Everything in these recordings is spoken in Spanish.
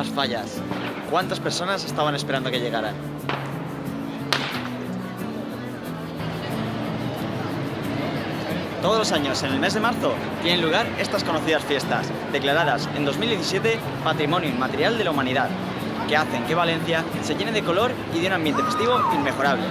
Las Fallas. ¿Cuántas personas estaban esperando que llegaran? Todos los años, en el mes de marzo, tienen lugar estas conocidas fiestas, declaradas en 2017 Patrimonio Inmaterial de la Humanidad, que hacen que Valencia se llene de color y de un ambiente festivo inmejorable.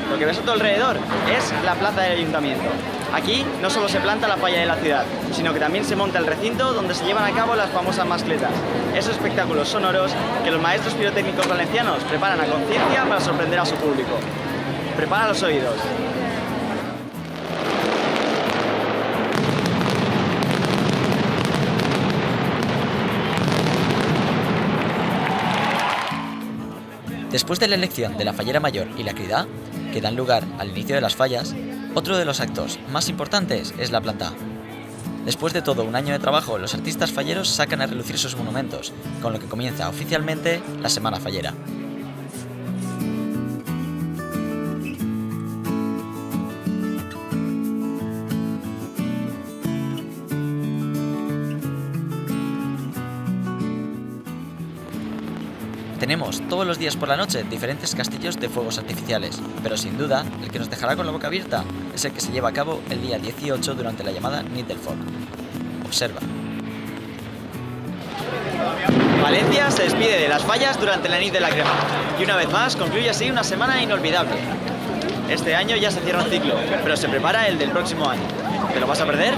Lo que ves a tu alrededor es la plaza del Ayuntamiento. Aquí no solo se planta la falla de la ciudad, sino que también se monta el recinto donde se llevan a cabo las famosas mascletas, esos espectáculos sonoros que los maestros pirotécnicos valencianos preparan a conciencia para sorprender a su público. Prepara los oídos. Después de la elección de la fallera mayor y la cridá, que dan lugar al inicio de las fallas, otro de los actos más importantes es la plantá. Después de todo un año de trabajo, los artistas falleros sacan a relucir sus monumentos, con lo que comienza oficialmente la Semana Fallera. Tenemos todos los días por la noche diferentes castillos de fuegos artificiales, pero sin duda, el que nos dejará con la boca abierta es el que se lleva a cabo el día 18 durante la llamada Nit del Foc. Observa. Valencia se despide de las fallas durante la Nit de la Crema y una vez más concluye así una semana inolvidable. Este año ya se cierra un ciclo, pero se prepara el del próximo año. ¿Te lo vas a perder?